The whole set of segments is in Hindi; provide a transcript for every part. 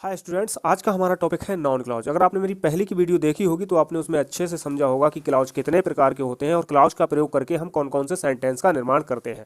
हाय स्टूडेंट्स, आज का हमारा टॉपिक है नाउन क्लाउज। अगर आपने मेरी पहले की वीडियो देखी होगी तो आपने उसमें अच्छे से समझा होगा कि क्लाउज कितने प्रकार के होते हैं और क्लाउज का प्रयोग करके हम कौन कौन से सेंटेंस का निर्माण करते हैं।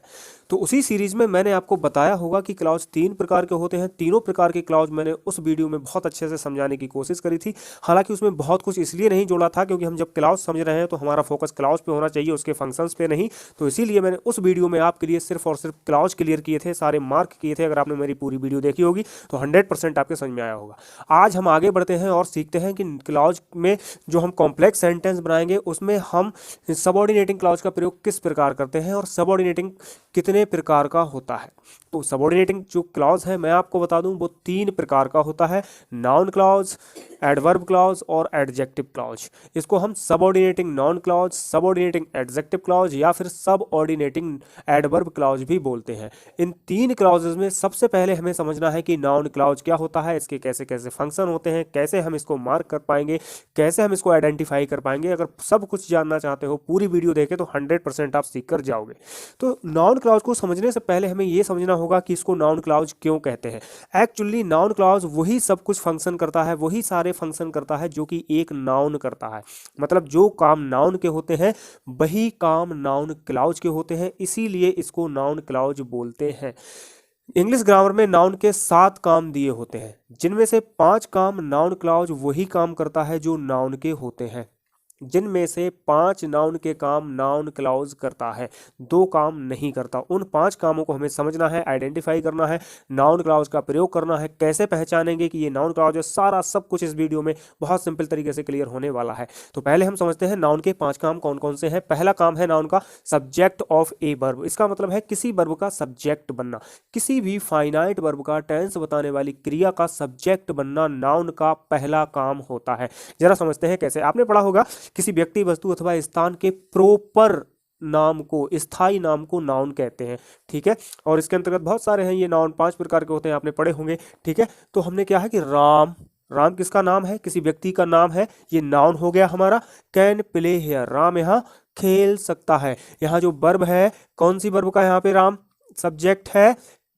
तो उसी सीरीज में मैंने आपको बताया होगा कि क्लाउज 3 प्रकार के होते हैं। तीनों प्रकार के क्लाउज मैंने उस वीडियो में बहुत अच्छे से समझाने की कोशिश करी थी। हालांकि उसमें बहुत कुछ इसलिए नहीं जोड़ा था क्योंकि हम जब क्लाउज समझ रहे हैं तो हमारा फोकस क्लाउज पे होना चाहिए, उसके फंक्शंस पे नहीं। तो इसीलिए मैंने उस वीडियो में आपके लिए सिर्फ और सिर्फ क्लाउज क्लियर किए थे, सारे मार्क किए थे। अगर आपने मेरी पूरी वीडियो देखी होगी तो 100% आपके समझ में आया होगा। आज हम आगे बढ़ते हैं और सीखते हैं कि क्लाउज में जो हम कॉम्प्लेक्स सेंटेंस बनाएंगे उसमें हम सबऑर्डिनेटिंग क्लाउज का प्रयोग किस प्रकार करते हैं और सबऑर्डिनेटिंग कितने प्रकार का होता है। तो सबऑर्डिनेटिंग जो क्लाउज है मैं आपको बता दूं वो 3 प्रकार का होता है: नाउन क्लाउज, एडवर्ब क्लाउज और एडजेक्टिव क्लाउज। इसको हम subordinating noun clause, subordinating adjective clause या फिर सबऑर्डिनेटिंग एडवर्ब क्लाउज भी बोलते हैं। इन 3 क्लाउजेज में सबसे पहले हमें समझना है कि नाउन क्लाउज क्या होता है, इसके कैसे कैसे फंक्शन होते हैं, कैसे हम इसको मार्क कर पाएंगे, कैसे हम इसको आइडेंटिफाई कर पाएंगे। अगर सब कुछ जानना चाहते हो पूरी वीडियो देखें तो 100% आप सीख कर जाओगे। तो नाउन क्लाउज को समझने से पहले हमें यह समझना होगा कि इसको नाउन क्लाउज क्यों कहते हैं। एक्चुअली नाउन क्लाउज वही सब कुछ फंक्शन करता है, वही सारे फंक्शन करता है जो कि एक नाउन करता है। मतलब जो काम नाउन के होते हैं वही काम नाउन क्लाउज के होते हैं, इसीलिए इसको नाउन क्लाउज बोलते हैं। इंग्लिश ग्रामर में नाउन के 7 काम दिए होते हैं, जिनमें से 5 काम नाउन क्लाउज वही काम करता है जो नाउन के होते हैं। जिनमें से 5 नाउन के काम नाउन क्लाउज करता है, 2 काम नहीं करता। उन 5 कामों को हमें समझना है, आइडेंटिफाई करना है, नाउन क्लाउज का प्रयोग करना है। कैसे पहचानेंगे कि ये नाउन क्लाउज है, सारा सब कुछ इस वीडियो में बहुत सिंपल तरीके से क्लियर होने वाला है। तो पहले हम समझते हैं नाउन के 5 काम कौन कौन से हैं। पहला काम है नाउन का सब्जेक्ट ऑफ ए वर्ब। इसका मतलब है किसी वर्ब का सब्जेक्ट बनना। किसी भी फाइनाइट वर्ब का टेंस बताने वाली क्रिया का सब्जेक्ट बनना नाउन का पहला काम होता है। जरा समझते हैं कैसे। आपने पढ़ा होगा किसी व्यक्ति, वस्तु अथवा स्थान के प्रॉपर नाम को, स्थायी नाम को नाउन कहते हैं। ठीक है, और इसके अंतर्गत बहुत सारे हैं ये नाउन, 5 प्रकार के होते हैं, आपने पढ़े होंगे। ठीक है, तो हमने क्या है कि राम, राम किसका नाम है? किसी व्यक्ति का नाम है, ये नाउन हो गया हमारा। कैन प्ले हियर, राम यहाँ खेल सकता है। यहाँ जो वर्ब है, कौन सी वर्ब का यहाँ पे राम सब्जेक्ट है?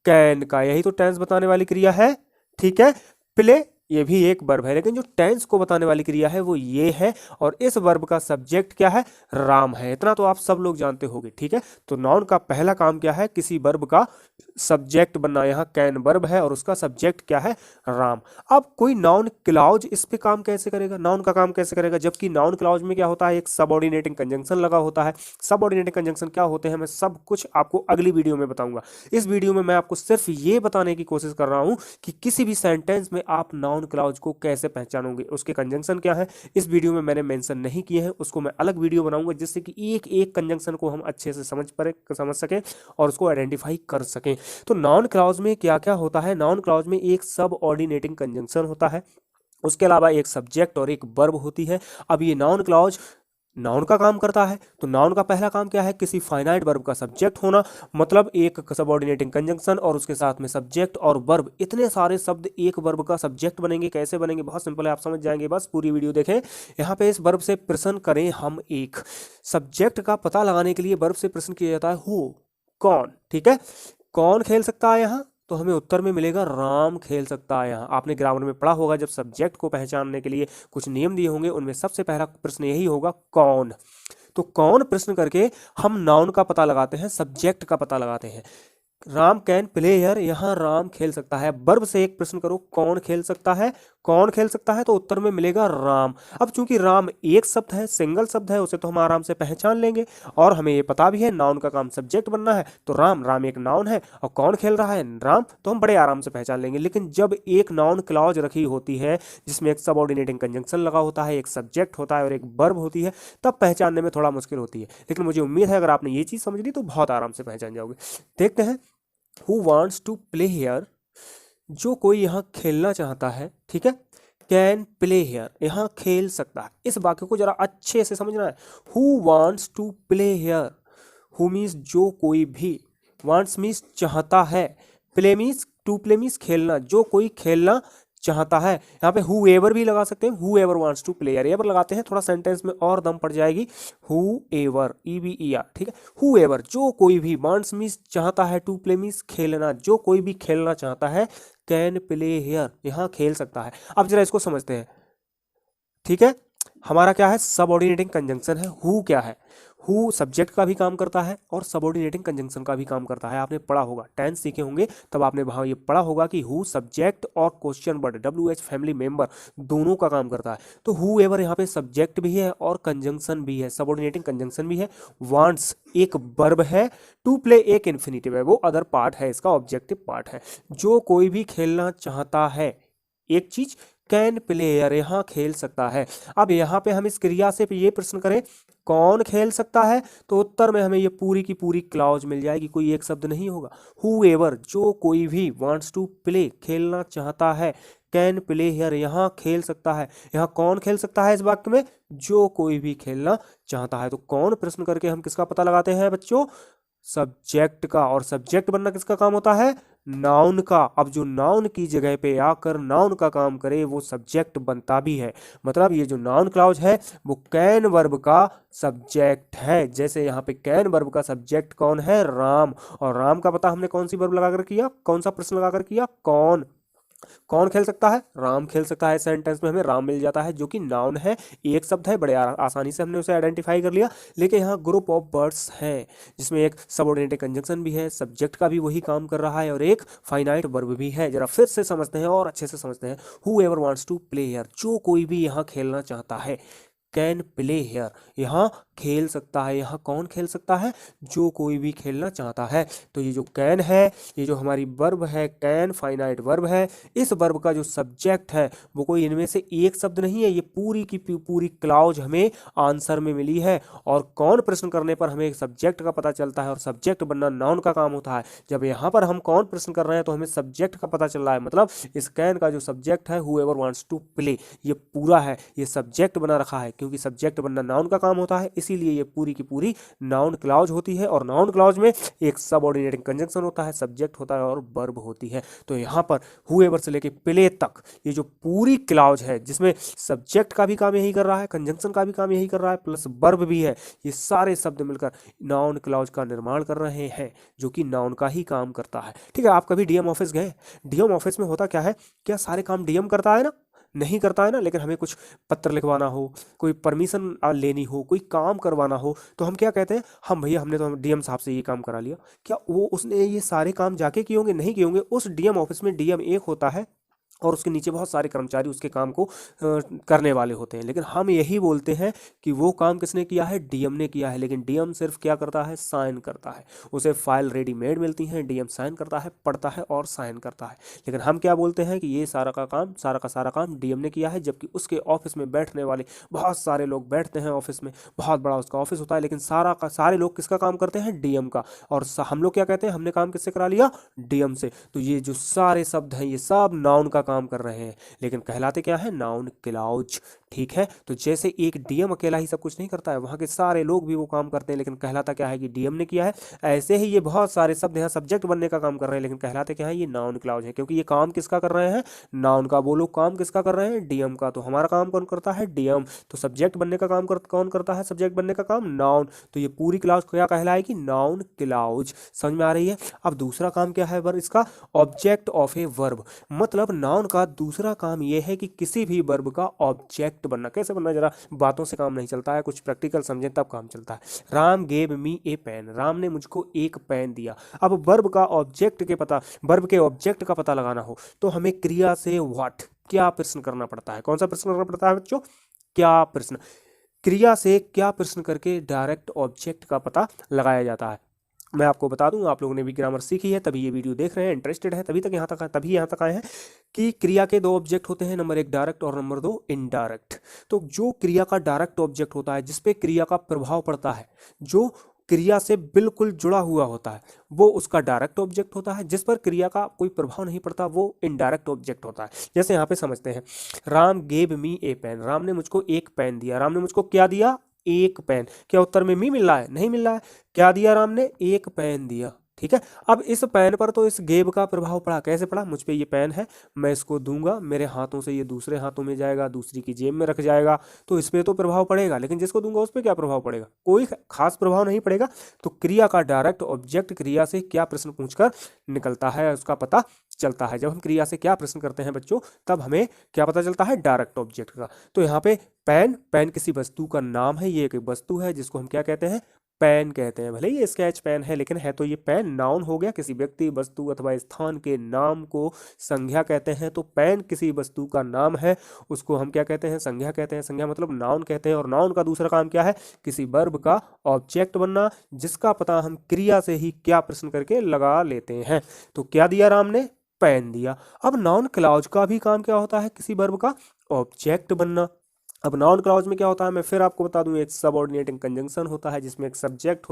कैन का, यही तो टेंस बताने वाली क्रिया है। ठीक है, प्ले ये भी एक वर्ब है, लेकिन जो टेंस को बताने वाली क्रिया है वो ये है, और इस वर्ब का सब्जेक्ट क्या है? राम है। इतना तो आप सब लोग जानते होंगे। ठीक है, तो नाउन का पहला काम क्या है? किसी वर्ब का सब्जेक्ट बनना। यहाँ कैन वर्ब है और उसका सब्जेक्ट क्या है? राम। अब कोई नाउन क्लाउज इस पे काम कैसे करेगा, नाउन का काम कैसे करेगा? जबकि नाउन क्लाउज में क्या होता है? एक सबऑर्डिनेटिंग कंजंक्शन लगा होता है। सबऑर्डिनेटिंग कंजंक्शन क्या होते हैं मैं सब कुछ आपको अगली वीडियो में बताऊंगा। इस वीडियो में मैं आपको सिर्फ ये बताने की कोशिश कर रहा हूं कि किसी भी सेंटेंस में आप नाउन क्लाउज को कैसे पहचानोगे, उसके कंजंक्शन क्या है। इस वीडियो में मैंने मेंशन नहीं किए हैं, उसको मैं अलग वीडियो बनाऊंगा जिससे कि एक एक कंजंक्शन को हम अच्छे से समझ सकें और उसको आइडेंटिफाई कर सकें। तो नाउन क्लाउज में क्या क्या होता है? नाउन क्लाउज में एक सब ऑर्डिनेटिंग कंजंक्शन होता है, उसके अलावा एक सब्जेक्ट और एक वर्ब होती है। अब ये नाउन क्लाउज नाउन का काम करता है, तो नाउन का पहला काम क्या है? किसी फाइनाइट वर्ब का सब्जेक्ट होना। मतलब एक सबऑर्डिनेटिंग कंजंक्शन और उसके साथ में सब्जेक्ट और वर्ब, इतने सारे शब्द एक वर्ब का सब्जेक्ट बनेंगे। कैसे बनेंगे? बहुत सिंपल है, आप समझ जाएंगे, बस पूरी वीडियो देखें। यहाँ पे इस वर्ब से प्रश्न करें हम। एक सब्जेक्ट का पता लगाने के लिए वर्ब से प्रश्न किया जाता है हु, कौन। ठीक है, कौन खेल सकता है यहाँ? तो हमें उत्तर में मिलेगा राम खेल सकता है। यहाँ आपने ग्रामर में पढ़ा होगा, जब सब्जेक्ट को पहचानने के लिए कुछ नियम दिए होंगे, उनमें सबसे पहला प्रश्न यही होगा कौन। तो कौन प्रश्न करके हम नाउन का पता लगाते हैं, सब्जेक्ट का पता लगाते हैं। राम कैन प्ले हियर, यहाँ राम खेल सकता है। वर्ब से एक प्रश्न करो कौन खेल सकता है, कौन खेल सकता है, तो उत्तर में मिलेगा राम। अब चूंकि राम एक शब्द है, सिंगल शब्द है, उसे तो हम आराम से पहचान लेंगे। और हमें ये पता भी है नाउन का काम सब्जेक्ट बनना है, तो राम, राम एक नाउन है और कौन खेल रहा है? राम, तो हम बड़े आराम से पहचान लेंगे। लेकिन जब एक नाउन क्लॉज रखी होती है जिसमें एक सबऑर्डिनेटिंग कंजंक्शन लगा होता है, एक सब्जेक्ट होता है और एक वर्ब होती है, तब पहचानने में थोड़ा मुश्किल होती है। लेकिन मुझे उम्मीद है अगर आपने ये चीज समझ ली तो बहुत आराम से पहचान जाओगे। देखते हैं, Who wants to play here? जो कोई यहाँ खेलना चाहता है। ठीक है, कैन प्ले हेयर, यहाँ खेल सकता है। इस वाक्य को जरा अच्छे से समझना है। Who wants to play here? Who means जो कोई भी, wants means चाहता है, play means to play means खेलना, जो कोई खेलना चाहता है। यहाँ पे whoever भी लगा सकते हैं, whoever wants to play, ever लगाते हैं, थोड़ा सेंटेंस में और दम पड़ जाएगी। whoever, EVER, ठीक है। whoever जो कोई भी, wants मीन्स चाहता है, to play मीन्स खेलना, जो कोई भी खेलना चाहता है, कैन प्ले हेयर, यहाँ खेल सकता है। अब जरा इसको समझते हैं, ठीक है। हमारा क्या है, सबऑर्डिनेटिंग कंजंक्शन है। हु क्या है, हु सब्जेक्ट का भी काम करता है और सबऑर्डिनेटिंग कंजंक्शन का भी काम करता है। आपने पढ़ा होगा, टेंस सीखे होंगे तब आपने वहाँ ये पढ़ा होगा कि हु सब्जेक्ट और question word WH family member दोनों का काम करता है। तो हु एवर यहाँ पे सब्जेक्ट भी है और कंजंक्शन भी है, सबऑर्डिनेटिंग कंजंक्शन भी है। वांट्स एक वर्ब है, टू प्ले एक इन्फिनिटिव है, वो अदर पार्ट है, इसका ऑब्जेक्टिव पार्ट है। जो कोई भी खेलना चाहता है, एक चीज कैन प्लेयर, यहाँ खेल सकता है। अब यहाँ पे हम इस क्रिया से ये प्रश्न करें कौन खेल सकता है, तो उत्तर में हमें ये पूरी की पूरी क्लॉज मिल जाएगी, कोई एक शब्द नहीं होगा। हूएवर जो कोई भी, वांट्स टू प्ले खेलना चाहता है, कैन प्ले हियर यहाँ खेल सकता है। यहाँ कौन खेल सकता है इस वाक्य में, जो कोई भी खेलना चाहता है। तो कौन प्रश्न करके हम किसका पता लगाते हैं बच्चों, सब्जेक्ट का। और सब्जेक्ट बनना किसका काम होता है, नाउन का। अब जो नाउन की जगह पे आकर नाउन का काम करे वो सब्जेक्ट बनता भी है। मतलब ये जो नाउन क्लॉज है वो कैन वर्ब का सब्जेक्ट है। जैसे यहाँ पे कैन वर्ब का सब्जेक्ट कौन है, राम। और राम का पता हमने कौन सी वर्ब लगाकर किया, कौन सा प्रश्न लगाकर किया, कौन। कौन खेल सकता है, राम खेल सकता है। सेंटेंस में हमें राम मिल जाता है जो कि नाउन है, एक शब्द है, बड़े आसानी से हमने उसे आइडेंटिफाई कर लिया। लेकिन यहाँ ग्रुप ऑफ वर्ड्स है जिसमें एक सबऑर्डिनेट कंजंक्शन भी है, सब्जेक्ट का भी वही काम कर रहा है और एक फाइनाइट वर्ब भी है। जरा फिर से समझते हैं और अच्छे से समझते हैं। Whoever wants to play here, जो कोई भी यहाँ खेलना चाहता है, कैन प्ले हियर यहाँ खेल सकता है। यहाँ कौन खेल सकता है, जो कोई भी खेलना चाहता है। तो ये जो कैन है, ये जो हमारी वर्ब है कैन, फाइनाइट वर्ब है, इस वर्ब का जो सब्जेक्ट है वो कोई इनमें से एक शब्द नहीं है, ये पूरी की पूरी क्लॉज हमें आंसर में मिली है। और कौन प्रश्न करने पर हमें सब्जेक्ट का पता चलता है, और सब्जेक्ट बनना नाउन का काम होता है। जब यहाँ पर हम कौन प्रश्न कर रहे हैं तो हमें सब्जेक्ट का पता चल रहा है। मतलब इस कैन का जो सब्जेक्ट है, हूएवर वांट्स टू प्ले, ये पूरा है, ये सब्जेक्ट बना रखा है, क्योंकि सब्जेक्ट बनना नाउन का काम होता है, इसीलिए ये पूरी की पूरी नाउन क्लॉज होती है। और नाउन क्लॉज में एक सबऑर्डिनेटिंग कंजंक्शन होता है, सब्जेक्ट होता है और वर्ब होती है। तो यहाँ पर हूएवर से लेके प्ले तक ये जो पूरी क्लॉज है जिसमें सब्जेक्ट का भी काम यही कर रहा है, कंजंक्शन का भी काम यही कर रहा है, प्लस वर्ब भी है, ये सारे शब्द मिलकर नाउन क्लॉज का निर्माण कर रहे हैं जो कि नाउन का ही काम करता है। ठीक है, आप कभी डीएम ऑफिस गए, डीएम ऑफिस में होता क्या है, क्या सारे काम डीएम करता है ना, नहीं करता है ना। लेकिन हमें कुछ पत्र लिखवाना हो, कोई परमिशन लेनी हो, कोई काम करवाना हो, तो हम क्या कहते हैं, हम भैया हमने तो डीएम साहब से ये काम करा लिया। क्या वो उसने ये सारे काम जाके किए होंगे, नहीं किए होंगे। उस डीएम ऑफिस में डीएम एक होता है और उसके नीचे बहुत सारे कर्मचारी उसके काम को करने वाले होते हैं। लेकिन हम यही बोलते हैं कि वो काम किसने किया है, डीएम ने किया है। लेकिन डीएम सिर्फ क्या करता है, साइन करता है। उसे फाइल रेडीमेड मिलती है, डीएम साइन करता है, पढ़ता है और साइन करता है। लेकिन हम क्या बोलते हैं कि ये सारा का सारा काम डीएम ने किया है, जबकि उसके ऑफिस में बैठने वाले बहुत सारे लोग बैठते हैं ऑफिस में, बहुत बड़ा उसका ऑफिस होता है, लेकिन सारे लोग किसका काम करते हैं, डीएम का। और हम लोग क्या कहते हैं, हमने काम किससे करा लिया, डीएम से। तो ये जो सारे शब्द हैं ये सब नाउन का काम कर रहे हैं, लेकिन कहलाते क्या है, नाउन क्लॉज। ठीक है, तो जैसे एक डीएम अकेला ही सब कुछ नहीं करता है, वहां के सारे लोग भी वो काम करते हैं, लेकिन कहलाता क्या है कि डीएम ने किया है। ऐसे ही ये बहुत सारे शब्द यहाँ सब्जेक्ट बनने का काम कर रहे हैं, लेकिन कहलाते क्या है, ये नाउन क्लॉज है, क्योंकि ये काम किसका कर रहे हैं, नाउन का। बोलो काम किसका कर रहे हैं, डीएम का। तो हमारा काम कौन करता है, डीएम। तो सब्जेक्ट बनने का काम कौन करता है, सब्जेक्ट बनने का काम नाउन। तो ये पूरी क्लॉज क्या कहलाएगी, नाउन क्लॉज। समझ में आ रही है। अब दूसरा काम क्या है इसका, ऑब्जेक्ट ऑफ ए वर्ब। मतलब नाउन का दूसरा काम यह है कि किसी भी वर्ब का ऑब्जेक्ट बनना। कैसे बनना, जरा बातों से काम नहीं चलता है, कुछ प्रैक्टिकल समझें तब काम चलता है। राम गेव मी ए पेन, राम ने मुझको एक पेन दिया। अब वर्ब का ऑब्जेक्ट के पता, वर्ब के ऑब्जेक्ट का पता लगाना हो तो हमें क्रिया से व्हाट, क्या प्रश्न करना पड़ता है। कौन सा प्रश्न करना पड़ता है बच्चों, क्या प्रश्न। क्रिया से क्या प्रश्न करके डायरेक्ट ऑब्जेक्ट का पता लगाया जाता है। मैं आपको बता दूं, आप लोगों ने भी ग्रामर सीखी है तभी ये वीडियो देख रहे हैं, इंटरेस्टेड है तभी यहाँ तक आए हैं कि क्रिया के दो ऑब्जेक्ट होते हैं, नंबर 1 डायरेक्ट और नंबर 2 इनडायरेक्ट। तो जो क्रिया का डायरेक्ट ऑब्जेक्ट होता है, जिसपे क्रिया का प्रभाव पड़ता है, जो क्रिया से बिल्कुल जुड़ा हुआ होता है, वो उसका डायरेक्ट ऑब्जेक्ट होता है। जिस पर क्रिया का कोई प्रभाव नहीं पड़ता वो इनडायरेक्ट ऑब्जेक्ट होता है। जैसे यहाँ पे समझते हैं, राम गेव मी ए पेन, राम ने मुझको एक पेन दिया। राम ने मुझको क्या दिया, एक पेन। क्या उत्तर में मी मिल रहा है, नहीं मिल रहा है। क्या दिया राम ने, एक पेन दिया। ठीक है। अब इस पेन पर तो इस गेब का प्रभाव पड़ा, कैसे पड़ा? मुझ पे ये पेन है, मैं इसको दूंगा, मेरे हाथों से ये दूसरे हाथों में जाएगा, दूसरी की जेब में रख जाएगा, तो इस पे तो प्रभाव पड़ेगा, लेकिन जिसको दूंगा उस पे क्या प्रभाव पड़ेगा? कोई खास प्रभाव नहीं पड़ेगा। तो क्रिया का डायरेक्ट ऑब्जेक्ट क्रिया से क्या प्रश्न पूछकर निकलता है उसका पता चलता है। जब हम क्रिया से क्या प्रश्न करते हैं बच्चों, तब हमें क्या पता चलता है? डायरेक्ट ऑब्जेक्ट का। तो यहाँ पे पेन, पेन किसी वस्तु का नाम है, ये एक वस्तु है जिसको हम क्या कहते हैं? पेन कहते हैं। भले ही ये स्केच पेन है, लेकिन है तो ये पेन, नाउन हो गया, किसी व्यक्ति वस्तु अथवा स्थान के नाम को संज्ञा कहते हैं। तो पेन किसी वस्तु का नाम है, उसको हम क्या कहते हैं? संज्ञा कहते हैं। संज्ञा मतलब नाउन कहते हैं। और नाउन का दूसरा काम क्या है? किसी वर्ब का ऑब्जेक्ट बनना, जिसका पता हम क्रिया से ही क्या प्रश्न करके लगा लेते हैं। तो क्या दिया राम ने? पेन दिया। अब नाउन क्लॉज का भी काम क्या होता है? किसी वर्ब का ऑब्जेक्ट बनना। अब नाउन क्लॉज में क्या होता है, मैं फिर आपको बता दूं, एक सबऑर्डिनेटिंग कंजंक्शन होता है जिसमें एक सब्जेक्ट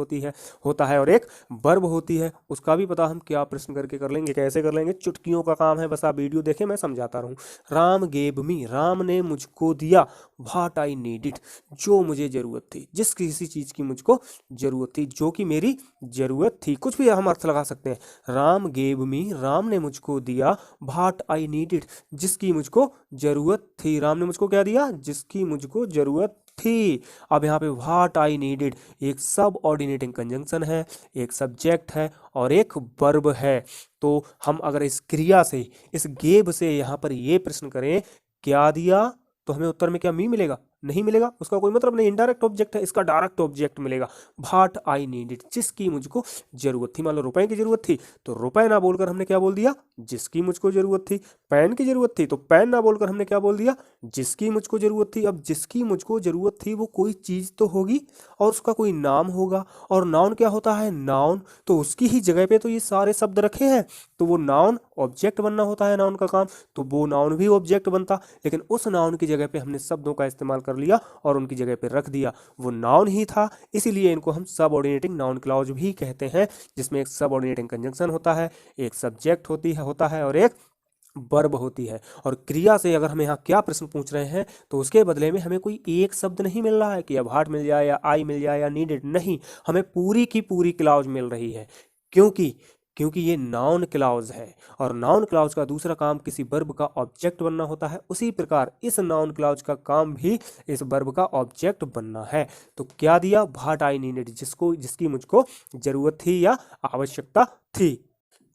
होता है और एक वर्ब होती है। उसका भी पता हम क्या प्रश्न करके कर लेंगे, कैसे कर लेंगे? चुटकियों का काम है, बस आप वीडियो देखें, मैं समझाता रहूं। राम गेव मी, राम ने मुझको दिया, व्हाट आई नीडेड, जो मुझे जरूरत थी, जिस किसी चीज की मुझको जरूरत थी, जो कि मेरी जरूरत थी। कुछ भी हम अर्थ लगा सकते हैं। राम गेव मी, राम ने मुझको दिया, व्हाट आई नीडेड, जिसकी मुझको जरूरत थी। राम ने मुझको क्या दिया? जिसकी मुझको जरूरत थी। अब यहाँ पे व्हाट आई नीडेड एक सब ऑर्डिनेटिंग कंजंक्शन है, एक सब्जेक्ट है और एक वर्ब है। तो हम अगर इस क्रिया से, इस गेब से यहाँ पर ये प्रश्न करें क्या दिया, तो हमें उत्तर में क्या मी मिलेगा? नहीं मिलेगा, उसका कोई मतलब नहीं, इनडायरेक्ट ऑब्जेक्ट है, इसका डायरेक्ट ऑब्जेक्ट मिलेगा। व्हाट आई नीडेड, जिसकी मुझको जरूरत थी। मान लो रुपए की जरूरत थी, तो रुपए ना बोलकर हमने क्या बोल दिया? जिसकी मुझको जरूरत थी। पेन की जरूरत थी, तो पेन ना बोलकर हमने क्या बोल दिया? जिसकी मुझको जरूरत थी। अब जिसकी मुझको जरूरत थी वो कोई चीज तो होगी और उसका कोई नाम होगा। और नाउन क्या होता है? नाउन, तो उसकी ही जगह पे तो ये सारे शब्द रखे हैं, तो वो नाउन ऑब्जेक्ट बनना होता है नाउन का काम, तो वो नाउन भी ऑब्जेक्ट बनता। लेकिन उस नाउन की जगह पे हमने शब्दों का इस्तेमाल कर लिया और उनकी जगह पे रख दिया, वो नाउन ही था, इसीलिए इनको हम सबऑर्डिनेटिंग नाउन क्लॉज भी कहते हैं, जिसमें एक सबऑर्डिनेटिंग कंजंक्शन होता है, एक सब्जेक्ट होता है और एक वर्ब होती है। और क्रिया से अगर हमें यहाँ क्या प्रश्न पूछ रहे हैं, तो उसके बदले में हमें कोई एक शब्द नहीं मिल रहा है कि अब हार्ट मिल जाए या आई मिल जाए या नीडेड, नहीं, हमें पूरी की पूरी क्लॉज मिल रही है। क्योंकि ये नाउन क्लॉज है और नाउन क्लॉज का दूसरा काम किसी वर्ब का ऑब्जेक्ट बनना होता है। उसी प्रकार इस नाउन क्लॉज का काम भी इस वर्ब का ऑब्जेक्ट बनना है। तो क्या दिया? व्हाट आई नीडेड, जिसकी मुझको जरूरत थी या आवश्यकता थी।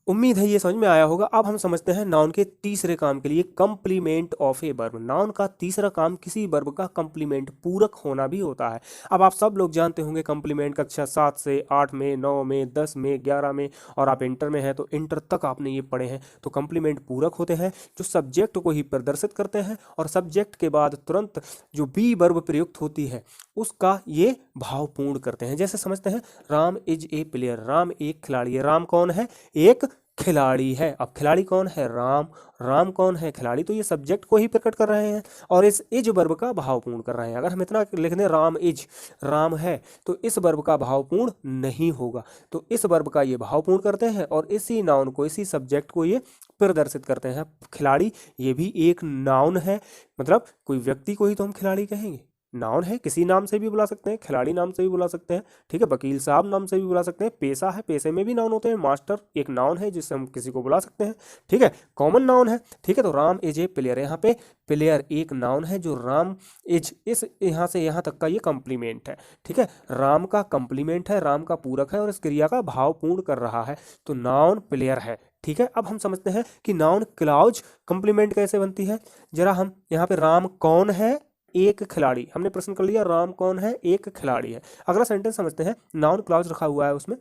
उम्मीद है ये समझ में आया होगा। अब हम समझते हैं नाउन के तीसरे काम के लिए, complement of a verb. Noun का तीसरा काम किसी वर्ब का कंप्लीमेंट, पूरक होना भी होता है। अब आप सब लोग जानते होंगे कंप्लीमेंट कक्षा 7 से 8 में, 9 में, 10 में, 11 में, और आप इंटर में हैं तो इंटर तक आपने ये पढ़े हैं। तो कंप्लीमेंट पूरक होते हैं जो सब्जेक्ट को ही प्रदर्शित करते हैं और सब्जेक्ट के बाद तुरंत जो बी वर्ब प्रयुक्त होती है उसका ये भाव पूर्ण करते हैं। जैसे समझते हैं, Ram is a player, Ram एक खिलाड़ी है। राम कौन है? एक खिलाड़ी है। अब खिलाड़ी कौन है? राम। राम कौन है? खिलाड़ी। तो ये सब्जेक्ट को ही प्रकट कर रहे हैं और इस इज वर्ब का भावपूर्ण कर रहे हैं। अगर हम इतना लिख दें राम इज, राम है, तो इस वर्ब का भावपूर्ण नहीं होगा। तो इस वर्ब का ये भावपूर्ण करते हैं और इसी नाउन को, इसी सब्जेक्ट को ये प्रदर्शित करते हैं। खिलाड़ी ये भी एक नाउन है, मतलब कोई व्यक्ति को ही तो हम खिलाड़ी कहेंगे, नाउन है, किसी नाम से भी बुला सकते हैं, खिलाड़ी नाम से भी बुला सकते हैं, ठीक है, वकील साहब नाम से भी बुला सकते हैं, पेशा है, पेशे में भी नाउन होते हैं, मास्टर एक नाउन है जिससे हम किसी को बुला सकते हैं, ठीक है, कॉमन नाउन है, ठीक है। तो राम इज ए प्लेयर, यहाँ पे प्लेयर एक नाउन है जो राम इज, इस यहाँ से यहाँ तक का ये कंप्लीमेंट है, ठीक है, राम का कंप्लीमेंट है, राम का पूरक है और इस क्रिया का भाव पूर्ण कर रहा है, तो नाउन प्लेयर है, ठीक है। अब हम समझते हैं कि नाउन क्लॉज कंप्लीमेंट कैसे बनती है। जरा हम यहाँ पे राम कौन है? एक खिलाड़ी। हमने प्रश्न कर लिया राम कौन है? एक खिलाड़ी है। अगला सेंटेंस समझते हैं, नाउन क्लॉज रखा हुआ है उसमें,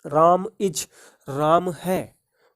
राम इज, राम है,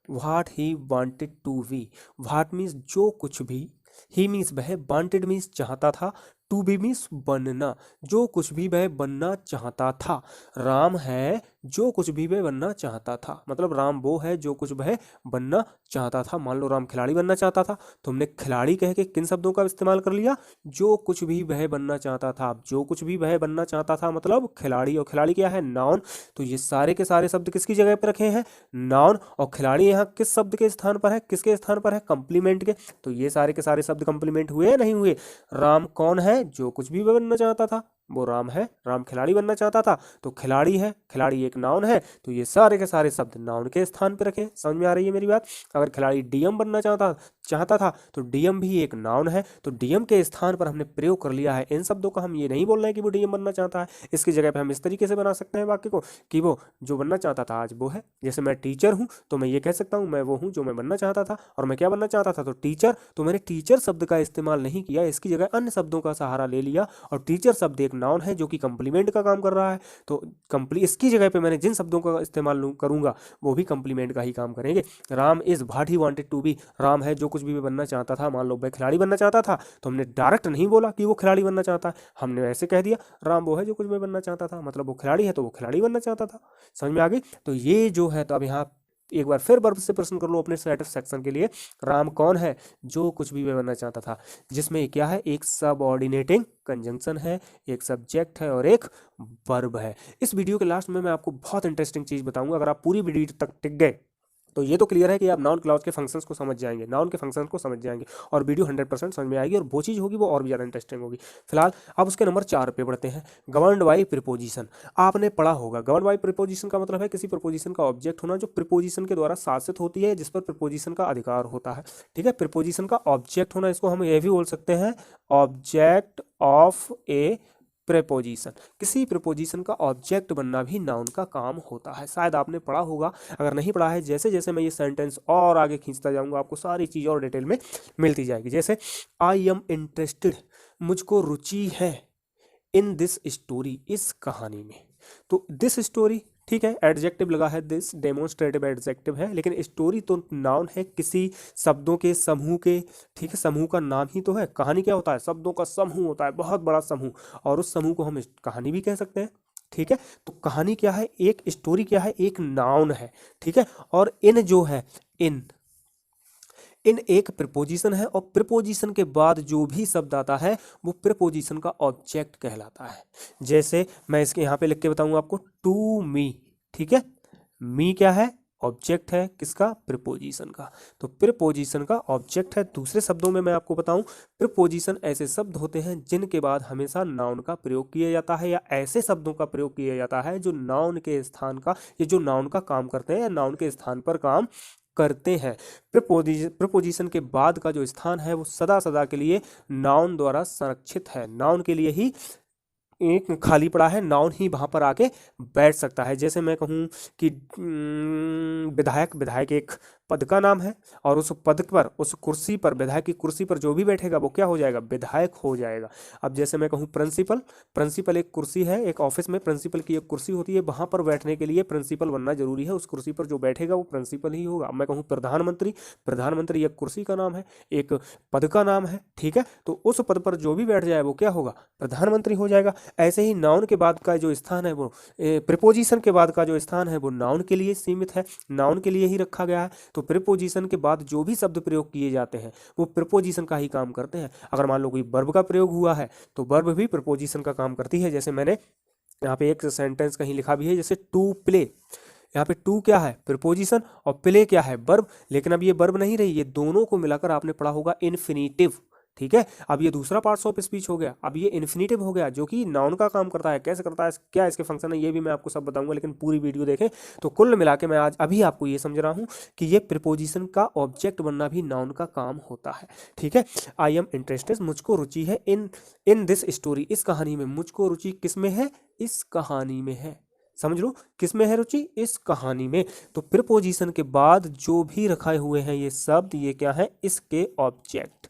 what he wanted to be, what means जो कुछ भी, ही मीन्स वह, वांटेड मीन्स चाहता था, टू बी मीन्स बनना, जो कुछ भी वह बनना चाहता था। राम है जो कुछ भी वह बनना चाहता था, मतलब राम वो है जो कुछ वह बनना चाहता था। मान लो राम खिलाड़ी बनना चाहता था तो हमने खिलाड़ी कह के किन शब्दों का इस्तेमाल कर लिया? जो कुछ भी वह बनना चाहता था। जो कुछ भी वह बनना चाहता था मतलब खिलाड़ी, और खिलाड़ी क्या है? नाउन। तो ये सारे के सारे शब्द किसकी जगह पर रखे हैं? नाउन। और खिलाड़ी यहाँ किस शब्द के स्थान पर है? किसके स्थान पर है? कंप्लीमेंट के। तो ये सारे के सारे शब्द कंप्लीमेंट हुए या नहीं हुए? राम कौन है? जो कुछ भी वह बनना चाहता था, वो राम है, राम खिलाड़ी बनना चाहता था तो खिलाड़ी है, खिलाड़ी एक नाउन है, तो ये सारे के सारे शब्द नाउन के स्थान पे रखें। समझ में आ रही है मेरी बात? अगर खिलाड़ी डीएम बनना चाहता था तो डीएम भी एक नाउन है, तो डीएम के स्थान पर हमने प्रयोग कर लिया है इन शब्दों का। हम ये नहीं बोल रहे हैं कि वो डीएम बनना चाहता है, इसकी जगह पे हम इस तरीके से बना सकते हैं वाक्य को कि वो जो बनना चाहता था आज वो है। जैसे मैं टीचर हूँ तो मैं ये कह सकता हूँ मैं वो हूँ जो मैं बनना चाहता था, और मैं क्या बनना चाहता था तो टीचर, तो मैंने टीचर शब्द का इस्तेमाल नहीं किया, इसकी जगह अन्य शब्दों का सहारा ले लिया। और टीचर शब्द एक नाउन है जो कि कंप्लीमेंट का काम कर रहा है, तो इसकी जगह पे मैंने जिन शब्दों का इस्तेमाल करूंगा वो भी कंप्लीमेंट का ही काम करेंगे। Ram is what he wanted to be, Ram है जो कुछ भी बनना चाहता था। मान लो मैं खिलाड़ी बनना चाहता था तो हमने डायरेक्ट नहीं बोला कि वो खिलाड़ी बनना चाहता है, हमने ऐसे कह दिया राम वो है जो कुछ मैं बनना चाहता था, मतलब वो खिलाड़ी है तो वो खिलाड़ी बनना चाहता था। समझ में आ गई? तो ये जो है, तो अब यहाँ एक बार फिर वर्ब से प्रश्न कर लो अपने सेक्शन के लिए। राम कौन है जो कुछ भी मैं बनना चाहता था, जिसमें क्या है, एक सबऑर्डिनेटिंग कंजंक्शन है, एक सब्जेक्ट है और एक वर्ब है। इस वीडियो के लास्ट में मैं आपको बहुत इंटरेस्टिंग चीज बताऊंगा। अगर आप पूरी वीडियो तक टिक गए तो ये तो क्लियर है कि आप नाउन क्लाउज के फंक्शंस को समझ जाएंगे, नाउन के फंक्शंस को समझ जाएंगे और वीडियो 100% समझ में आएगी, और वो चीज़ होगी वो और भी ज़्यादा इंटरेस्टिंग होगी। फिलहाल अब उसके नंबर 4 पे बढ़ते हैं। Governed bye preposition. आपने पढ़ा होगा गवर्नड बाय प्रीपोजिशन का मतलब है किसी प्रीपोजिशन का ऑब्जेक्ट होना जो प्रीपोजिशन के द्वारा शासित होती है, जिस पर प्रीपोजिशन का अधिकार होता है। ठीक है, प्रीपोजिशन का ऑब्जेक्ट होना, इसको हम ये भी बोल सकते हैं ऑब्जेक्ट ऑफ ए प्रेपोजिशन। किसी प्रेपोजिशन का ऑब्जेक्ट बनना भी नाउन का काम होता है। शायद आपने पढ़ा होगा, अगर नहीं पढ़ा है जैसे जैसे मैं ये सेंटेंस और आगे खींचता जाऊंगा आपको सारी चीज़ और डिटेल में मिलती जाएगी। जैसे आई एम इंटरेस्टेड, मुझको रुचि है, इन दिस स्टोरी, इस कहानी में। तो दिस स्टोरी, ठीक है, एडजेक्टिव लगा है, दिस डेमोन्स्ट्रेटिव एडजेक्टिव है, लेकिन स्टोरी तो नाउन है किसी शब्दों के समूह के। ठीक है, समूह का नाम ही तो है। कहानी क्या होता है, शब्दों का समूह होता है, बहुत बड़ा समूह, और उस समूह को हम कहानी भी कह सकते हैं। ठीक है, तो कहानी क्या है, एक स्टोरी क्या है, एक नाउन है। ठीक है, और इन जो है, इन एक प्रीपोजिशन है, और प्रीपोजिशन के बाद जो भी शब्द आता है वो प्रीपोजिशन का ऑब्जेक्ट कहलाता है। जैसे मैं इसके यहाँ पे लिख के बताऊंगा आपको, टू मी। ठीक है, मी क्या है, ऑब्जेक्ट है किसका, प्रीपोजिशन का। तो प्रीपोजिशन का ऑब्जेक्ट है। दूसरे शब्दों में मैं आपको बताऊं, प्रीपोजिशन ऐसे शब्द होते हैं जिनके बाद हमेशा नाउन का प्रयोग किया जाता है, या ऐसे शब्दों का प्रयोग किया जाता है जो नाउन के स्थान का, ये जो नाउन का काम करते हैं या नाउन के स्थान पर काम करते हैं। प्रीपोजिशन के बाद का जो स्थान है वो सदा सदा के लिए नाउन द्वारा संरक्षित है, नाउन के लिए ही एक खाली पड़ा है, नाउन ही वहां पर आके बैठ सकता है। जैसे मैं कहूँ कि विधायक, विधायक एक पद का नाम है, और उस पद पर, उस कुर्सी पर, विधायक की कुर्सी पर जो भी बैठेगा वो क्या हो जाएगा, विधायक हो जाएगा। अब जैसे मैं कहूँ प्रिंसिपल, प्रिंसिपल एक कुर्सी है, एक ऑफिस में प्रिंसिपल की एक कुर्सी होती है, वहां पर बैठने के लिए प्रिंसिपल बनना जरूरी है, उस कुर्सी पर जो बैठेगा वो प्रिंसिपल ही होगा। मैं कहूँ प्रधानमंत्री, प्रधानमंत्री एक कुर्सी का नाम है, एक पद का नाम है। ठीक है, तो उस पद पर जो भी बैठ जाए वो क्या होगा, प्रधानमंत्री हो जाएगा। ऐसे ही नाउन के बाद का जो स्थान है वो, प्रीपोजिशन के बाद का जो स्थान है वो नाउन के लिए सीमित है, नाउन के लिए ही रखा गया है। तो प्रीपोजिशन के बाद जो भी शब्द प्रयोग किए जाते हैं वो प्रीपोजिशन का ही काम करते हैं। अगर मान लो कोई वर्ब का प्रयोग हुआ है तो वर्ब भी प्रीपोजिशन का काम करती है। जैसे मैंने यहाँ पे एक सेंटेंस कहीं लिखा भी है, जैसे टू प्ले, यहाँ पे टू क्या है, प्रीपोजिशन, और प्ले क्या है, वर्ब। लेकिन अब ये वर्ब नहीं रही, ये दोनों को मिलाकर आपने पढ़ा होगा इन्फिनिटिव। ठीक है, अब ये दूसरा पार्ट्स ऑफ स्पीच हो गया, अब ये इन्फिनिटिव हो गया जो कि नाउन का काम करता है। कैसे करता है, क्या इसके फंक्शन है, ये भी मैं आपको सब बताऊंगा, लेकिन पूरी वीडियो देखें। तो कुल मिला के मैं आज अभी आपको ये समझ रहा हूँ कि ये प्रीपोजिशन का ऑब्जेक्ट बनना भी नाउन का काम होता है। ठीक है, आई एम इंटरेस्टेड, मुझको रुचि है, इन दिस स्टोरी, इस कहानी में। मुझको रुचि किस में है, इस कहानी में है। समझ लो, किस में है रुचि, इस कहानी में। तो प्रीपोजिशन के बाद जो भी रखाए हुए हैं ये शब्द, ये क्या है, इसके ऑब्जेक्ट,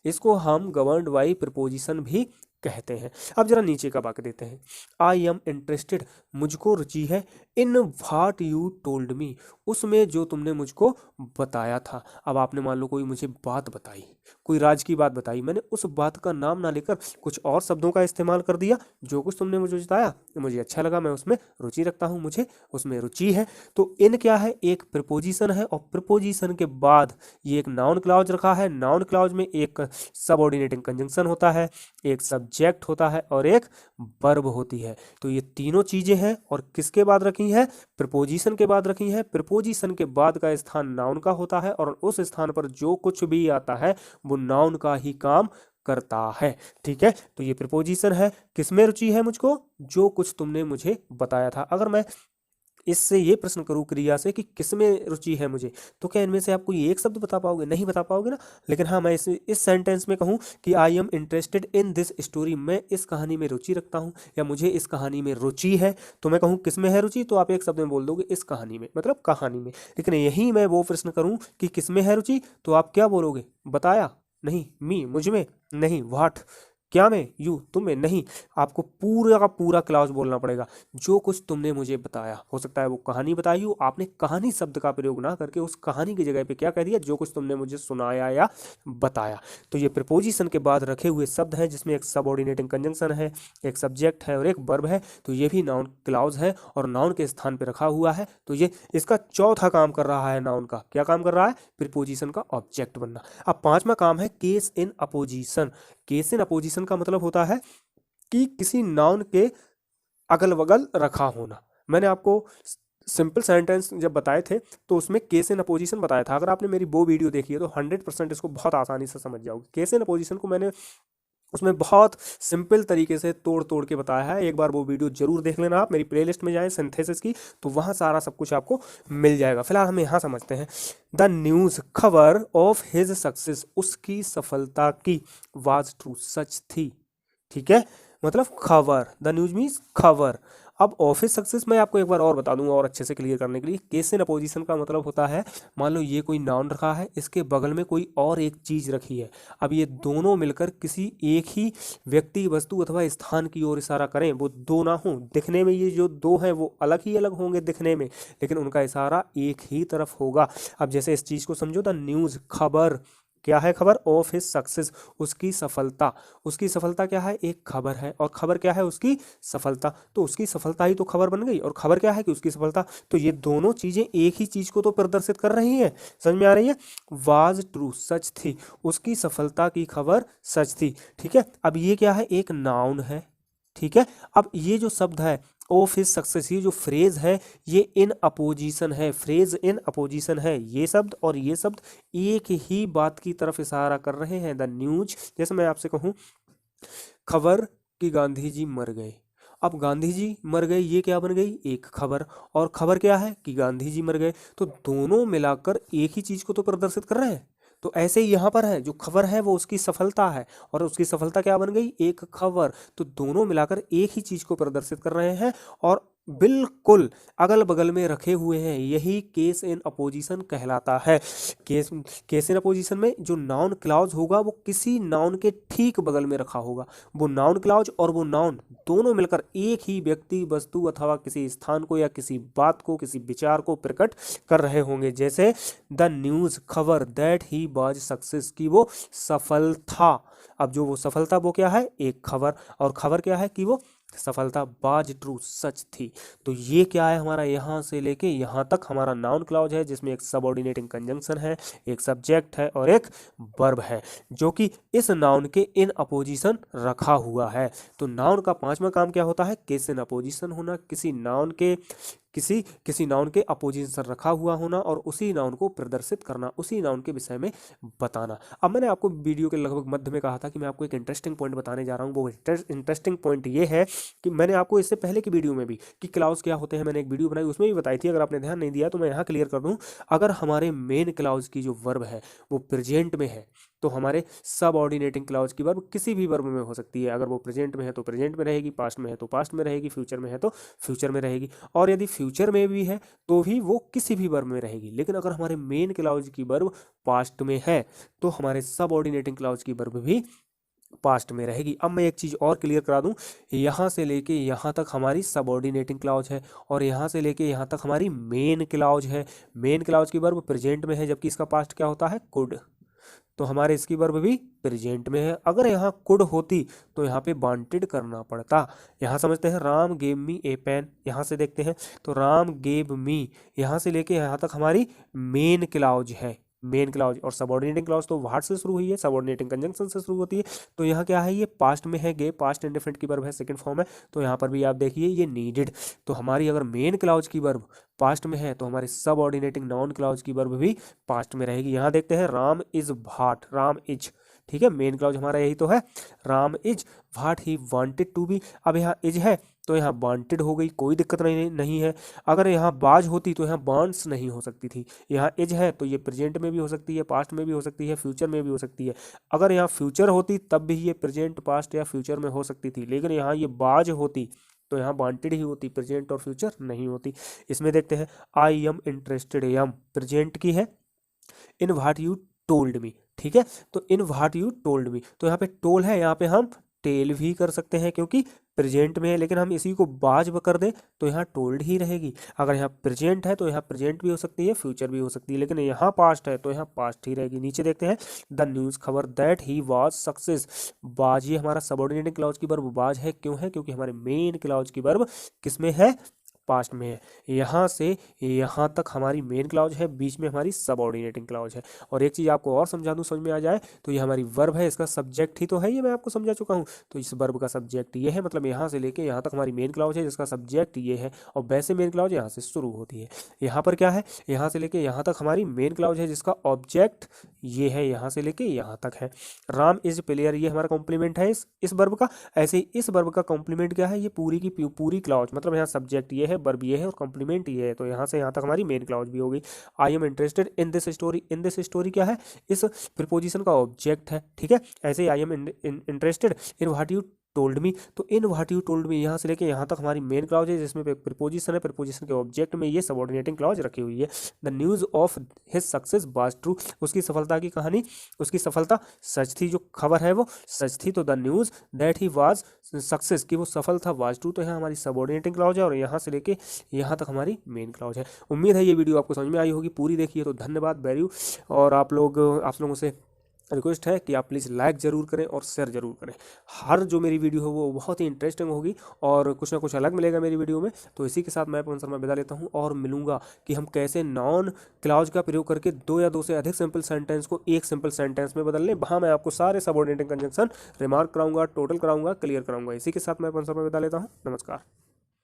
इसको हम गवर्नड बाय प्रीपोजिशन भी कहते हैं। अब जरा नीचे का वाक्य देते हैं, आई एम इंटरेस्टेड, मुझको रुचि है, इन व्हाट यू टोल्ड मी, उसमें जो तुमने मुझको बताया था। अब आपने मान लो कोई मुझे बात बताई, कोई राज की बात बताई, मैंने उस बात का नाम ना लेकर कुछ और शब्दों का इस्तेमाल कर दिया। जो कुछ तुमने मुझे बताया मुझे अच्छा लगा, मैं उसमें रुचि रखता हूँ, मुझे उसमें रुचि है। तो इन क्या है, एक प्रीपोजिशन है, और प्रीपोजिशन के बाद ये एक नाउन क्लॉज रखा है। नाउन क्लॉज में एक सबऑर्डिनेटिंग कंजंक्शन होता है, एक सब्जेक्ट होता है और एक वर्ब होती है। तो ये तीनों चीजें हैं, और किसके बाद रखी है, प्रीपोजिशन के बाद रखी है। प्रीपोजिशन के बाद का स्थान नाउन का होता है, और उस स्थान पर जो कुछ भी आता है वो नाउन का ही काम करता है। ठीक है, तो ये प्रीपोजिशन है। किसमें रुचि है मुझको? जो कुछ तुमने मुझे बताया था। अगर मैं इससे ये प्रश्न करूँ क्रिया से कि किसमें रुचि है मुझे, तो क्या इनमें से आप कोई एक शब्द बता पाओगे? नहीं बता पाओगे ना। लेकिन हाँ, मैं इस सेंटेंस में कहूँ कि आई am interested in this story, मैं इस कहानी में रुचि रखता हूँ या मुझे इस कहानी में रुचि है, तो मैं कहूँ किसमें है रुचि, तो आप एक शब्द में बोल दोगे इस कहानी में, मतलब कहानी में। लेकिन यही मैं वो प्रश्न करूँ कि किसमें है रुचि, तो आप क्या बोलोगे? बताया? नहीं। मी, मुझ में? नहीं। व्हाट, क्या में? यू, तुम में? नहीं। आपको पूरा का पूरा क्लाउज बोलना पड़ेगा। जो कुछ तुमने मुझे बताया, हो सकता है वो कहानी बताई हो, आपने कहानी शब्द का प्रयोग ना करके उस कहानी की जगह पे क्या कह दिया? जो कुछ तुमने मुझे सुनाया या बताया। तो ये प्रीपोजिशन के बाद रखे हुए शब्द हैं, जिसमें एक सबऑर्डिनेटिंग कंजंक्शन है, एक सब्जेक्ट है और एक वर्ब है। तो ये भी नाउन क्लाउज है और नाउन के स्थान पर रखा हुआ है। तो ये इसका चौथा काम कर रहा है नाउन का। क्या काम कर रहा है? प्रीपोजिशन का ऑब्जेक्ट बनना। अब पांचवा काम है case in opposition. Case in opposition का मतलब होता है कि किसी नाउन के अगल बगल रखा होना। मैंने आपको सिंपल सेंटेंस जब बताए थे तो उसमें केस इन अपोजिशन बताया था। अगर आपने मेरी वो वीडियो देखी है तो 100% इसको बहुत आसानी से समझ जाओगे। केस इन अपोजिशन को मैंने उसमें बहुत सिंपल तरीके से तोड़ तोड़ के बताया है। एक बार वो वीडियो जरूर देख लेना। आप मेरी प्लेलिस्ट में जाएं सिंथेसिस की, तो वहाँ सारा सब कुछ आपको मिल जाएगा। फिलहाल हम यहाँ समझते हैं। द न्यूज़ खबर ऑफ हिज सक्सेस, उसकी सफलता की, वाज ट्रू, सच थी। ठीक है, मतलब खबर। द न्यूज मीन्स खबर। अब ऑफिस सक्सेस मैं आपको एक बार और बता दूंगा और अच्छे से क्लियर करने के लिए। केस इन अपोजिशन का मतलब होता है, मान लो ये कोई नाउन रखा है, इसके बगल में कोई और एक चीज रखी है। अब ये दोनों मिलकर किसी एक ही व्यक्ति, वस्तु अथवा स्थान की ओर इशारा करें। वो दो ना हो, दिखने में ये जो दो हैं वो अलग ही अलग होंगे दिखने में, लेकिन उनका इशारा एक ही तरफ होगा। अब जैसे इस चीज को समझो, द न्यूज खबर, क्या है? खबर। ऑफ हिज सक्सेस, उसकी सफलता। उसकी सफलता क्या है? एक खबर है। और खबर क्या है? उसकी सफलता। तो उसकी सफलता ही तो खबर बन गई, और खबर क्या है? कि उसकी सफलता। तो ये दोनों चीजें एक ही चीज को तो प्रदर्शित कर रही हैं। समझ में आ रही है? वाज ट्रू, सच थी, उसकी सफलता की खबर सच थी। ठीक है, अब ये क्या है? एक नाउन है। ठीक है, अब ये जो शब्द है ऑफ हिज सक्सेस, ये जो फ्रेज है, ये इन अपोजिशन है। फ्रेज इन अपोजिशन है। ये शब्द और ये शब्द एक ही बात की तरफ इशारा कर रहे हैं। द न्यूज, जैसे मैं आपसे कहूं खबर कि गांधी जी मर गए। अब गांधी जी मर गए, ये क्या बन गई? एक खबर। और खबर क्या है? कि गांधी जी मर गए। तो दोनों मिलाकर एक ही चीज को तो प्रदर्शित कर रहे हैं। तो ऐसे ही यहाँ पर है, जो खबर है वो उसकी सफलता है, और उसकी सफलता क्या बन गई? एक खबर। तो दोनों मिलाकर एक ही चीज को प्रदर्शित कर रहे हैं और बिल्कुल अगल बगल में रखे हुए हैं। यही केस इन अपोजिशन कहलाता है। केस इन अपोजिशन में जो नाउन क्लाउज होगा वो किसी नाउन के ठीक बगल में रखा होगा। वो नाउन क्लाउज और वो नाउन दोनों मिलकर एक ही व्यक्ति, वस्तु अथवा किसी स्थान को या किसी बात को, किसी विचार को प्रकट कर रहे होंगे। जैसे द न्यूज खबर दैट ही वाज सक्सेस, की वो सफल था। अब जो वो सफल था वो क्या है? एक खबर। और खबर क्या है? कि वो सफलता, वाज ट्रू, सच थी। तो ये क्या है हमारा? यहाँ से लेके यहाँ तक हमारा नाउन क्लाउज है, जिसमें एक सबऑर्डिनेटिंग कंजंक्शन है, एक सब्जेक्ट है और एक वर्ब है, जो कि इस नाउन के इन अपोजिशन रखा हुआ है। तो नाउन का पांचवा काम क्या होता है? केस इन अपोजिशन होना, किसी नाउन के किसी नाउन के अपोजिशन रखा हुआ होना और उसी नाउन को प्रदर्शित करना, उसी नाउन के विषय में बताना। अब मैंने आपको वीडियो के लगभग मध्य में कहा था कि मैं आपको एक इंटरेस्टिंग पॉइंट बताने जा रहा हूँ। वो इंटरेस्टिंग पॉइंट ये है कि मैंने आपको इससे पहले की वीडियो में भी कि क्लाउज क्या होते हैं, मैंने एक वीडियो बनाई, उसमें भी बताई थी। अगर आपने ध्यान नहीं दिया तो मैं यहाँ क्लियर कर दूँ। अगर हमारे मेन क्लाउज की जो वर्ब है वो प्रेजेंट में है, तो हमारे सब ऑर्डिनेटिंग क्लाउज की वर्ब किसी भी वर्ब में हो सकती है। अगर वो प्रेजेंट में है तो प्रेजेंट में रहेगी, पास्ट में है तो पास्ट में रहेगी, फ्यूचर में है तो फ्यूचर में रहेगी, और यदि फ्यूचर में भी है तो भी वो किसी भी वर्ब में रहेगी। लेकिन अगर हमारे मेन क्लाउज की वर्ब पास्ट में है तो हमारे सब ऑर्डिनेटिंग क्लाउज की वर्ब भी पास्ट में रहेगी। अब मैं एक चीज़ और क्लियर करा दूं, यहाँ से लेके यहाँ तक हमारी सबऑर्डिनेटिंग क्लाउज है और यहाँ से लेके यहाँ तक हमारी मेन क्लाउज है। मेन क्लाउज की वर्ब प्रेजेंट में है, जबकि इसका पास्ट क्या होता है? कुड। तो हमारे इसकी वर्ब भी प्रेजेंट में है। अगर यहाँ कुड होती तो यहाँ पे वांटेड करना पड़ता। यहाँ समझते हैं, राम गेव मी ए पेन, यहाँ से देखते हैं तो राम गेव मी, यहाँ से लेके यहाँ तक हमारी मेन क्लाउज है। मेन क्लाउज और सबऑर्डिनेटिंग क्लाउज तो व्हाट से शुरू हुई है, सबऑर्डिनेटिंग कंजंक्शन से शुरू होती है। तो यहाँ क्या है? ये पास्ट में है, गे पास्ट इंडेफिनिट की वर्ब है, सेकंड फॉर्म है। तो यहाँ पर भी आप देखिए ये नीडेड। तो हमारी अगर मेन क्लाउज की वर्ब पास्ट में है तो हमारी सबऑर्डिनेटिंग नाउन क्लाउज की वर्ब भी पास्ट में रहेगी। यहाँ देखते हैं, Ram is what, Ram is, ठीक है, मेन क्लॉज हमारा यही तो है, Ram is what he wanted to be. अब यहाँ इज है तो यहाँ वांटेड हो गई, कोई दिक्कत नहीं है। अगर यहाँ बाज होती तो यहाँ बांट्स नहीं हो सकती थी। यहाँ इज है तो ये प्रेजेंट में भी हो सकती है, पास्ट में भी हो सकती है, फ्यूचर में भी हो सकती है। अगर यहाँ फ्यूचर होती तब भी ये प्रेजेंट, पास्ट या फ्यूचर में हो सकती थी, लेकिन यहाँ ये बाज होती तो यहाँ वांटेड ही होती, प्रेजेंट और फ्यूचर नहीं होती। इसमें देखते हैं, I am interested, am present की है, in what you told me, ठीक है। तो in what you told me, तो यहाँ पे टोल है, यहाँ पे हम टेल भी कर सकते हैं क्योंकि प्रेजेंट में है, लेकिन हम इसी को बाज कर दें तो यहाँ टोल्ड ही रहेगी। अगर यहाँ प्रेजेंट है तो यहाँ प्रेजेंट भी हो सकती है, फ्यूचर भी हो सकती है, लेकिन यहाँ पास्ट है तो यहाँ पास्ट ही रहेगी। नीचे देखते हैं, द न्यूज़ खबर दैट ही वाज सक्सेस, बाज ये हमारा सबऑर्डिनेटिंग क्लॉज की वर्ब बाज है, क्यों है, क्योंकि हमारे मेन क्लॉज की वर्ब किस में है, पास्ट में है। यहाँ से यहाँ तक हमारी मेन क्लॉज है, बीच में हमारी सबऑर्डिनेटिंग क्लॉज है। और एक चीज़ आपको और समझा दूँ, समझ में आ जाए, तो ये हमारी वर्ब है, इसका सब्जेक्ट ही तो है, ये मैं आपको समझा चुका हूँ। तो इस वर्ब का सब्जेक्ट ये है, मतलब यहाँ से लेके यहाँ तक हमारी मेन क्लॉज है जिसका सब्जेक्ट ये है, और वैसे मेन क्लॉज यहाँ से शुरू होती है। यहाँ पर क्या है, यहाँ से लेके यहाँ तक हमारी मेन क्लॉज है जिसका ऑब्जेक्ट ये है, यहाँ से लेके यहाँ तक है। राम इज प्लेयर ये हमारा कॉम्प्लीमेंट है इस वर्ब का। ऐसे ही इस वर्ब का कॉम्प्लीमेंट क्या है, ये पूरी की पूरी क्लॉज, मतलब यहाँ सब्जेक्ट ये है, वर्ब ये है और कॉम्प्लीमेंट ये है, तो यहाँ से यहाँ तक हमारी मेन क्लॉज भी हो गई। आई am interested in this story, in this story क्या है, इस प्रीपोजिशन का ऑब्जेक्ट है, ठीक है। ऐसे ही I am interested in what you told me, तो in what you told me यहाँ से लेके यहाँ तक हमारी मेन क्लॉज है जिसमें प्रीपोजिशन है, प्रीपोजिशन के ऑब्जेक्ट में ये सबऑर्डिनेटिंग क्लॉज रखी हुई है। The news of his success was true, उसकी सफलता की कहानी, उसकी सफलता सच थी, जो खबर है वो सच थी। तो the news that he was success की वो सफल था, वाज ट्रू, तो यहाँ हमारी सबऑर्डिनेटिंग क्लॉज है और यहाँ से लेके यहाँ तक हमारी मेन क्लॉज है। उम्मीद है ये वीडियो आपको समझ में आई होगी, पूरी देखिए तो धन्यवाद वैल्यू। और आप लोगों से रिक्वेस्ट है कि आप प्लीज़ लाइक ज़रूर करें और शेयर ज़रूर करें। हर जो मेरी वीडियो हो वो बहुत ही इंटरेस्टिंग होगी और कुछ ना कुछ अलग मिलेगा मेरी वीडियो में। तो इसी के साथ मैं पवन शर्मा विदा लेता हूँ और मिलूंगा कि हम कैसे नॉन क्लॉज का प्रयोग करके दो या दो से अधिक सिंपल सेंटेंस को एक सिंपल सेंटेंस में बदल लें। वहाँ मैं आपको सारे सबऑर्डिनेटिंग कंजंक्शन रिमार्क कराऊंगा, टोटल कराऊंगा, क्लियर कराऊंगा। इसी के साथ मैं पवन शर्मा विदा लेता हूँ। नमस्कार।